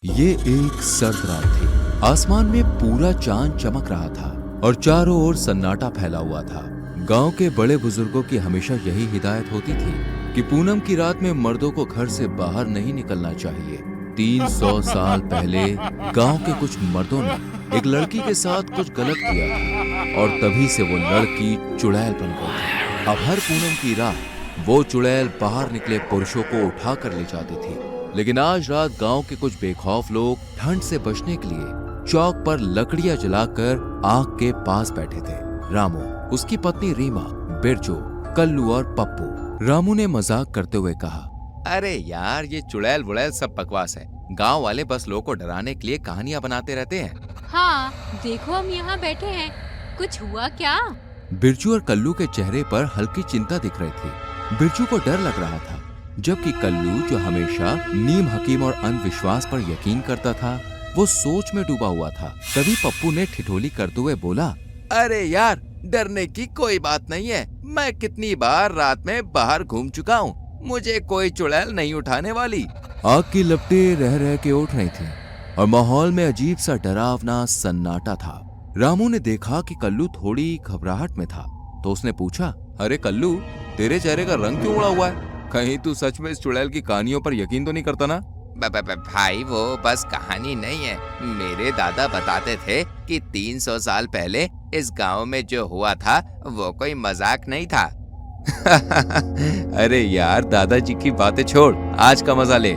ये एक सर्द रात थी। आसमान में पूरा चांद चमक रहा था और चारों ओर सन्नाटा फैला हुआ था। गांव के बड़े बुजुर्गों की हमेशा यही हिदायत होती थी कि पूनम की रात में मर्दों को घर से बाहर नहीं निकलना चाहिए। 300 साल पहले गांव के कुछ मर्दों ने एक लड़की के साथ कुछ गलत किया था और तभी से वो लड़की चुड़ैल बन गई थी। अब हर पूनम की रात वो चुड़ैल बाहर निकले पुरुषों को उठा कर ले जाती थी। लेकिन आज रात गांव के कुछ बेखौफ लोग ठंड से बचने के लिए चौक पर लकड़ियां जलाकर आग के पास बैठे थे। रामू, उसकी पत्नी रीमा, बिरजू, कल्लू और पप्पू। रामू ने मजाक करते हुए कहा, अरे यार, ये चुड़ैल वुड़ैल सब बकवास है। गांव वाले बस लोगों को डराने के लिए कहानियां बनाते रहते हैं। हाँ, देखो हम यहाँ बैठे हैं, कुछ हुआ क्या? बिरजू और कल्लू के चेहरे पर हल्की चिंता दिख रही थी। बिरजू को डर लग रहा था, जबकि कल्लू, जो हमेशा नीम हकीम और अंधविश्वास पर यकीन करता था, वो सोच में डूबा हुआ था। तभी पप्पू ने ठिठोली करते हुए बोला, अरे यार, डरने की कोई बात नहीं है। मैं कितनी बार रात में बाहर घूम चुका हूँ, मुझे कोई चुड़ैल नहीं उठाने वाली। आग की लपटें रह रह के उठ रही थी और माहौल में अजीब सा डरावना सन्नाटा था। रामू ने देखा कि कल्लू थोड़ी घबराहट में था, तो उसने पूछा, अरे कल्लू, तेरे चेहरे का रंग क्यों उड़ा हुआ है? कहीं तू सच में इस चुड़ैल की कहानियों पर यकीन तो नहीं करता ना? भाई, वो बस कहानी नहीं है। मेरे दादा बताते थे कि 300 साल पहले इस गांव में जो हुआ था वो कोई मजाक नहीं था। अरे यार, दादाजी की बातें छोड़, आज का मजा ले।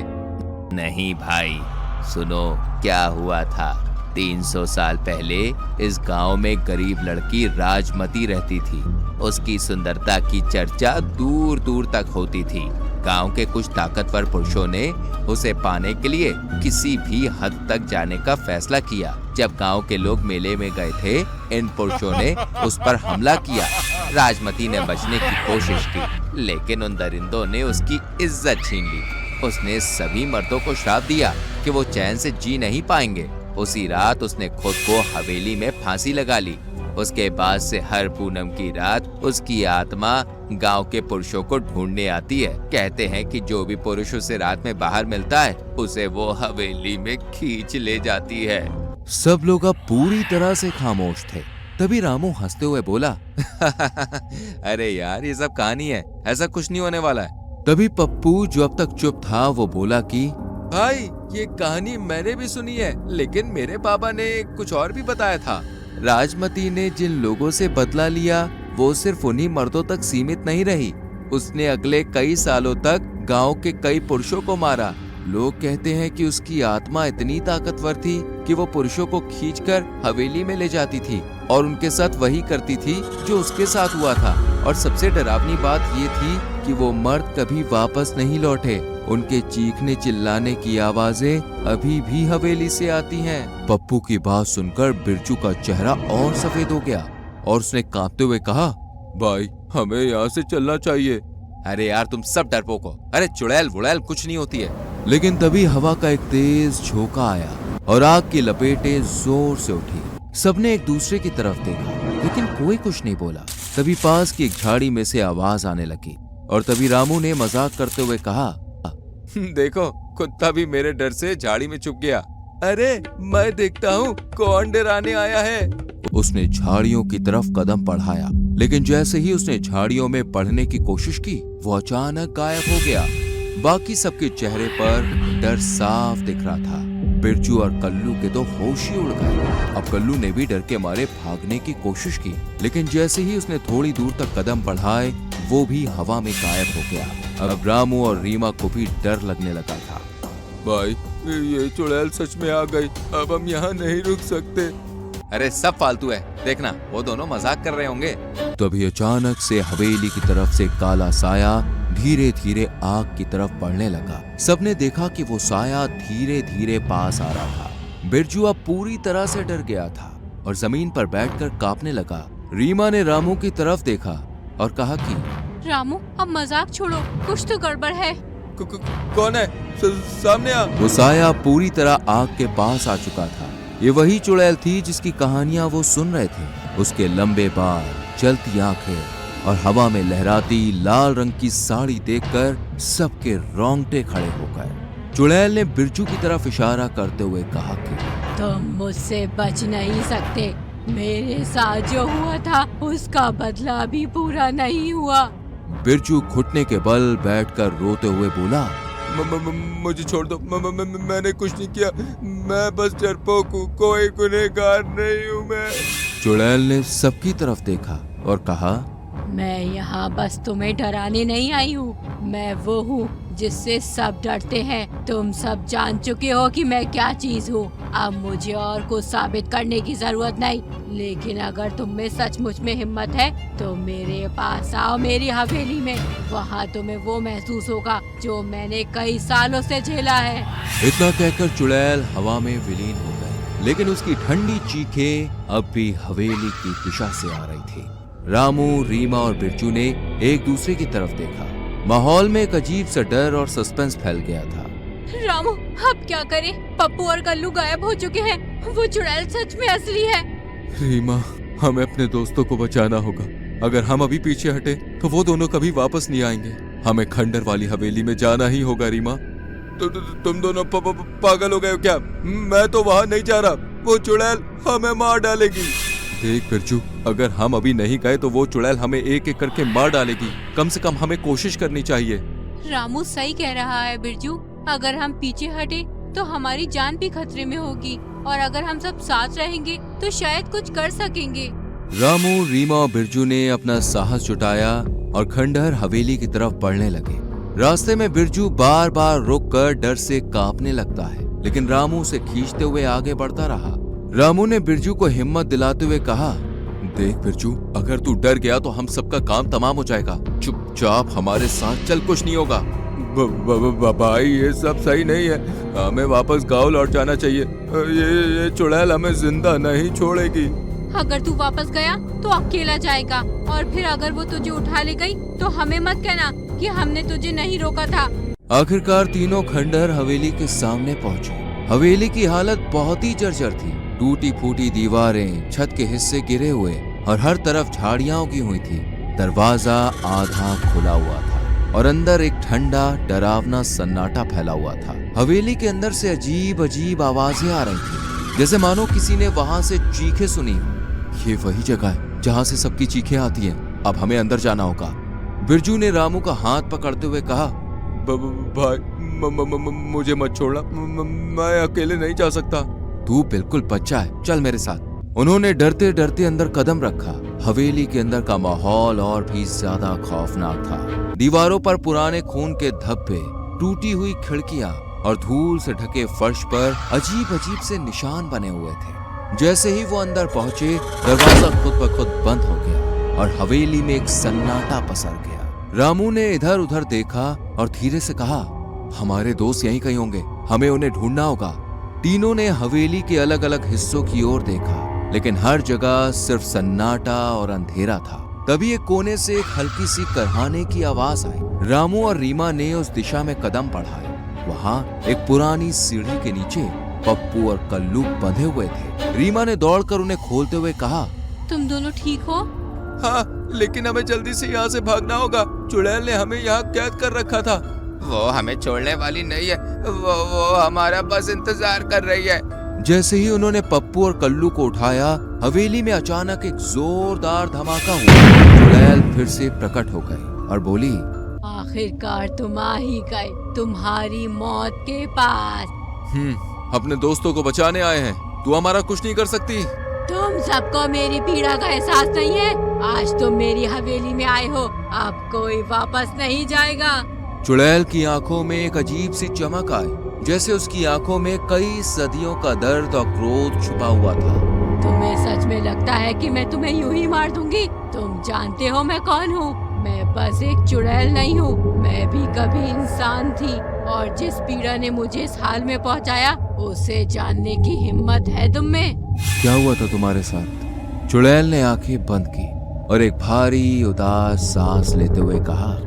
नहीं भाई, सुनो क्या हुआ था। 300 साल पहले इस गांव में गरीब लड़की राजमती रहती थी। उसकी सुंदरता की चर्चा दूर दूर तक होती थी। गांव के कुछ ताकतवर पुरुषों ने उसे पाने के लिए किसी भी हद तक जाने का फैसला किया। जब गांव के लोग मेले में गए थे, इन पुरुषों ने उस पर हमला किया। राजमती ने बचने की कोशिश की, लेकिन उन दरिंदों ने उसकी इज्जत छीन ली। उसने सभी मर्दों को श्राप दिया कि वो चैन से जी नहीं पाएंगे। उसी रात उसने खुद को हवेली में फांसी लगा ली। उसके बाद से हर पूनम की रात उसकी आत्मा गांव के पुरुषों को ढूंढने आती है। कहते हैं कि जो भी पुरुष उसे रात में बाहर मिलता है, उसे वो हवेली में खींच ले जाती है। सब लोग अब पूरी तरह से खामोश थे। तभी रामू हंसते हुए बोला, अरे यार, ये सब कहानी है, ऐसा कुछ नहीं होने वाला है। तभी पप्पू, जो अब तक चुप था, वो बोला कि भाई, ये कहानी मैंने भी सुनी है, लेकिन मेरे पापा ने कुछ और भी बताया था। राजमती ने जिन लोगों से बदला लिया, वो सिर्फ उन्हीं मर्दों तक सीमित नहीं रही। उसने अगले कई सालों तक गांव के कई पुरुषों को मारा। लोग कहते हैं कि उसकी आत्मा इतनी ताकतवर थी कि वो पुरुषों को खींचकर हवेली में ले जाती थी और उनके साथ वही करती थी जो उसके साथ हुआ था। और सबसे डरावनी बात ये थी कि वो मर्द कभी वापस नहीं लौटे। उनके चीखने चिल्लाने की आवाजें अभी भी हवेली से आती हैं। पप्पू की बात सुनकर बिरजू का चेहरा और सफेद हो गया और उसने कांपते हुए कहा, भाई, हमें यहाँ से चलना चाहिए। अरे यार, तुम सब डरपोक हो। अरे चुड़ैल वुड़ैल कुछ नहीं होती है। लेकिन तभी हवा का एक तेज झोंका आया और आग की लपेटें जोर से उठी। सबने एक दूसरे की तरफ देखा, लेकिन कोई कुछ नहीं बोला। तभी पास की एक झाड़ी में से आवाज आने लगी और तभी रामू ने मजाक करते हुए कहा, देखो, कुत्ता भी मेरे डर से झाड़ी में छुप गया। अरे मैं देखता हूँ कौन डराने आया है। उसने झाड़ियों की तरफ कदम बढ़ाया, लेकिन जैसे ही उसने झाड़ियों में बढ़ने की कोशिश की, वो अचानक गायब हो गया। बाकी सबके चेहरे पर डर साफ दिख रहा था। बिरजू और कल्लू के तो होश ही उड़ गए। अब कल्लू ने भी डर के मारे भागने की कोशिश की, लेकिन जैसे ही उसने थोड़ी दूर तक कदम बढ़ाए, वो भी हवा में गायब हो गया। अब रामू और रीमा को भी डर लगने लगा था। भाई, ये चुड़ैल सच में आ गई। अब हम यहाँ नहीं रुक सकते। अरे सब फालतू है, देखना वो दोनों मजाक कर रहे होंगे। तभी अचानक से हवेली की तरफ से काला साया धीरे धीरे आग की तरफ बढ़ने लगा। सबने देखा कि वो साया धीरे धीरे पास आ रहा था। बिरजू अब पूरी तरह से डर गया था और जमीन पर बैठकर कांपने लगा। रीमा ने रामू की तरफ देखा और कहा कि रामू, अब मजाक छोड़ो, कुछ तो गड़बड़ है। कौन है? सामने आ। वो साया पूरी तरह आग के पास आ चुका था। ये वही चुड़ैल थी जिसकी कहानियां वो सुन रहे थे। उसके लंबे बाल, जलती आंखें और हवा में लहराती लाल रंग की साड़ी देखकर सबके रोंगटे खड़े हो गए। चुड़ैल ने बिरजू की तरफ इशारा करते हुए कहा कि तुम मुझसे बच नहीं सकते। मेरे साथ जो हुआ था उसका बदला अभी पूरा नहीं हुआ। बिरजू घुटने के बल बैठकर रोते हुए बोला, मुझे छोड़ दो, मैंने कुछ नहीं किया, मैं बस डरपोक हूँ, कोई गुनहगार नहीं हूँ मैं। चुड़ैल ने सबकी तरफ देखा और कहा, मैं यहाँ बस तुम्हें डराने नहीं आई हूँ, मैं वो हूँ जिससे सब डरते हैं। तुम सब जान चुके हो कि मैं क्या चीज हूँ। अब मुझे और कुछ साबित करने की जरूरत नहीं, लेकिन अगर तुम में सचमुच में हिम्मत है तो मेरे पास आओ, मेरी हवेली में। वहाँ तुम्हें वो महसूस होगा जो मैंने कई सालों से झेला है। इतना कहकर चुड़ैल हवा में विलीन हो गई, लेकिन उसकी ठंडी चीखें अब भी हवेली की दिशा से आ रही थी। रामू, रीमा और बिरजू ने एक दूसरे की तरफ देखा। माहौल में एक अजीब सा डर और सस्पेंस फैल गया था। रामू, अब क्या करें? पप्पू और कल्लू गायब हो चुके हैं। वो चुड़ैल सच में असली है। रीमा, हमें अपने दोस्तों को बचाना होगा। अगर हम अभी पीछे हटे तो वो दोनों कभी वापस नहीं आएंगे। हमें खंडर वाली हवेली में जाना ही होगा। रीमा, तुम दोनों पागल हो गए हो क्या? मैं तो वहाँ नहीं जा रहा, वो चुड़ैल हमें मार डालेगी। देख बिरजू, अगर हम अभी नहीं गए तो वो चुड़ैल हमें एक एक करके मार डालेगी। कम से कम हमें कोशिश करनी चाहिए। रामू सही कह रहा है बिरजू, अगर हम पीछे हटे तो हमारी जान भी खतरे में होगी, और अगर हम सब साथ रहेंगे तो शायद कुछ कर सकेंगे। रामू, रीमा और बिरजू ने अपना साहस जुटाया और खंडहर हवेली की तरफ बढ़ने लगे। रास्ते में बिरजू बार बार रुककर डर से कांपने लगता है, लेकिन रामू उसे खींचते हुए आगे बढ़ता रहा। रामू ने बिरजू को हिम्मत दिलाते हुए कहा, देख बिरजू, अगर तू डर गया तो हम सबका काम तमाम हो जाएगा। चुपचाप हमारे साथ चल, कुछ नहीं होगा। भाई, ये सब सही नहीं है, हमें वापस गांव लौट जाना चाहिए। ये चुड़ैल हमें जिंदा नहीं छोड़ेगी। अगर तू वापस गया तो अकेला जाएगा, और फिर अगर वो तुझे उठा ले गई तो हमें मत कहना कि हमने तुझे नहीं रोका था। आखिरकार तीनों खंडहर हवेली के सामने पहुंचे। हवेली की हालत बहुत ही जर्जर थी। टूटी फूटी दीवारें, छत के हिस्से गिरे हुए और हर तरफ झाड़ियां उगी हुई थी। दरवाजा आधा खुला हुआ था और अंदर एक ठंडा डरावना सन्नाटा फैला हुआ था। हवेली के अंदर से अजीब अजीब आवाजें आ रही थी, जैसे मानो किसी ने वहां से चीखें सुनी। ये वही जगह है जहां से सबकी चीखें आती हैं। अब हमें अंदर जाना होगा। बिरजू ने रामू का हाथ पकड़ते हुए कहा, भाई, मुझे मत छोड़ना, मैं अकेले नहीं जा सकता। तू बिल्कुल बच्चा है, चल मेरे साथ। उन्होंने डरते डरते अंदर कदम रखा। हवेली के अंदर का माहौल और भी ज्यादा खौफनाक था। दीवारों पर पुराने खून के धब्बे, टूटी हुई खिड़कियां और धूल से ढके फर्श पर अजीब अजीब से निशान बने हुए थे। जैसे ही वो अंदर पहुंचे, दरवाजा खुद ब खुद बंद हो गया और हवेली में एक सन्नाटा पसर गया। रामू ने इधर उधर देखा और धीरे से कहा, हमारे दोस्त यहीं कहीं होंगे, हमें उन्हें ढूंढना होगा। तीनों ने हवेली के अलग अलग हिस्सों की ओर देखा, लेकिन हर जगह सिर्फ सन्नाटा और अंधेरा था। तभी एक कोने से एक हल्की सी करहाने की आवाज आई। रामू और रीमा ने उस दिशा में कदम बढ़ाए। वहाँ एक पुरानी सीढ़ी के नीचे पप्पू और कल्लू बंधे हुए थे। रीमा ने दौड़कर उन्हें खोलते हुए कहा, तुम दोनों ठीक हो? हाँ, लेकिन हमें जल्दी से यहाँ से भागना होगा। चुड़ैल ने हमें यहाँ कैद कर रखा था। वो हमें छोड़ने वाली नहीं है, वो हमारा बस इंतजार कर रही है। जैसे ही उन्होंने पप्पू और कल्लू को उठाया, हवेली में अचानक एक जोरदार धमाका हुआ। चुड़ैल फिर से प्रकट हो गई और बोली, आखिरकार तुम आ ही गए, तुम्हारी मौत के पास। अपने दोस्तों को बचाने आए हैं, तू हमारा कुछ नहीं कर सकती। तुम सबको मेरी पीड़ा का एहसास नहीं है? आज तुम मेरी हवेली में आए हो, अब कोई वापस नहीं जाएगा। चुड़ैल की आंखों में एक अजीब सी चमक आई, जैसे उसकी आंखों में कई सदियों का दर्द और क्रोध छुपा हुआ था। तुम्हें सच में लगता है कि मैं तुम्हें यूं ही मार दूंगी? तुम जानते हो मैं कौन हूँ? मैं बस एक चुड़ैल नहीं हूँ, मैं भी कभी इंसान थी, और जिस पीड़ा ने मुझे इस हाल में पहुँचाया उसे जानने की हिम्मत है तुम में? क्या हुआ था तुम्हारे साथ? चुड़ैल ने आंखें बंद की और एक भारी उदास सांस लेते हुए कहा,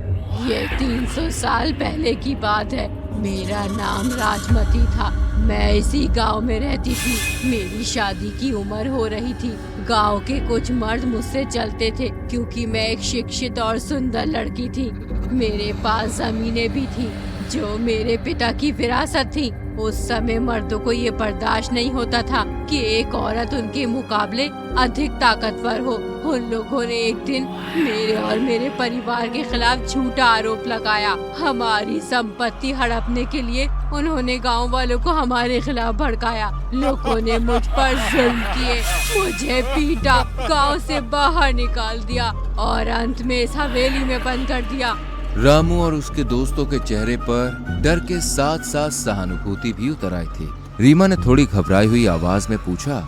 ये 300 साल पहले की बात है। मेरा नाम राजमती था। मैं इसी गांव में रहती थी। मेरी शादी की उम्र हो रही थी। गांव के कुछ मर्द मुझसे चलते थे क्योंकि मैं एक शिक्षित और सुंदर लड़की थी। मेरे पास जमीनें भी थी जो मेरे पिता की विरासत थी। उस समय मर्दों को ये बर्दाश्त नहीं होता था कि एक औरत उनके मुकाबले अधिक ताकतवर हो। उन लोगों ने एक दिन मेरे और मेरे परिवार के खिलाफ झूठा आरोप लगाया। हमारी संपत्ति हड़पने के लिए उन्होंने गांव वालों को हमारे खिलाफ भड़काया। लोगों ने मुझ पर जुल्म किए, मुझे पीटा, गांव से बाहर निकाल दिया और अंत में इस हवेली में बंद कर दिया। रामू और उसके दोस्तों के चेहरे पर डर के साथ साथ सहानुभूति भी उतर आई थी। रीमा ने थोड़ी घबराई हुई आवाज में पूछा,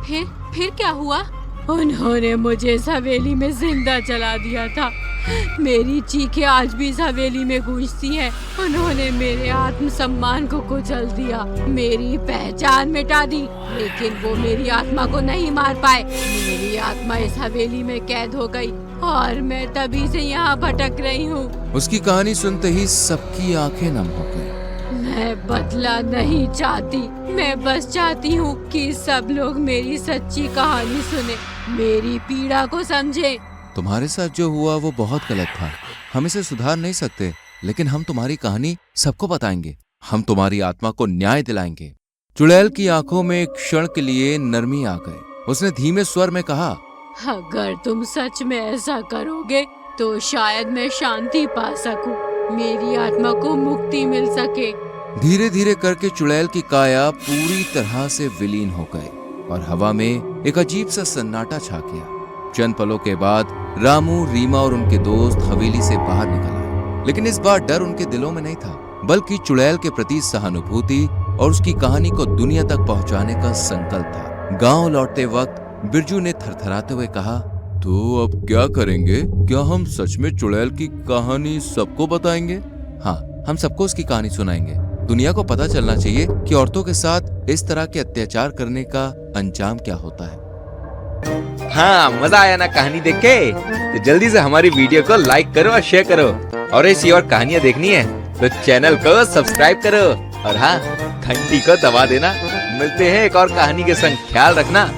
फिर क्या हुआ? उन्होंने मुझे इस हवेली में जिंदा जला दिया था। मेरी चीखें आज भी इस हवेली में गूंजती हैं। उन्होंने मेरे आत्मसम्मान को कुचल दिया, मेरी पहचान मिटा दी, लेकिन वो मेरी आत्मा को नहीं मार पाए। मेरी आत्मा इस हवेली में कैद हो गई और मैं तभी से यहाँ भटक रही हूँ। उसकी कहानी सुनते ही सबकी आंखें नम हो गई। मैं बदला नहीं चाहती, मैं बस चाहती हूँ कि सब लोग मेरी सच्ची कहानी सुने, मेरी पीड़ा को समझे। तुम्हारे साथ जो हुआ वो बहुत गलत था। हम इसे सुधार नहीं सकते, लेकिन हम तुम्हारी कहानी सबको बताएंगे। हम तुम्हारी आत्मा को न्याय दिलाएंगे। चुड़ैल की आंखों में एक क्षण के लिए नरमी आ गई। उसने धीमे स्वर में कहा, अगर तुम सच में ऐसा करोगे तो शायद मैं शांति पा सकूं, मेरी आत्मा को मुक्ति मिल सके। धीरे धीरे करके चुड़ैल की काया पूरी तरह से विलीन हो गई और हवा में एक अजीब सा सन्नाटा छा गया। चंद पलों के बाद रामू, रीमा और उनके दोस्त हवेली से बाहर निकल आए, लेकिन इस बार डर उनके दिलों में नहीं था, बल्कि चुड़ैल के प्रति सहानुभूति और उसकी कहानी को दुनिया तक पहुंचाने का संकल्प था। गांव लौटते वक्त बिरजू ने थरथराते हुए कहा, तो अब क्या करेंगे? क्या हम सच में चुड़ैल की कहानी सबको बताएंगे? हाँ, हम सबको उसकी कहानी सुनाएंगे। दुनिया को पता चलना चाहिए कि औरतों के साथ इस तरह के अत्याचार करने का अंजाम क्या होता है। हाँ, मजा आया ना कहानी देख के? तो जल्दी से हमारी वीडियो को लाइक करो और शेयर करो, और ऐसी और कहानियाँ देखनी है तो चैनल को सब्सक्राइब करो और हाँ, घंटी को दबा देना। मिलते हैं एक और कहानी के संग। ख्याल रखना।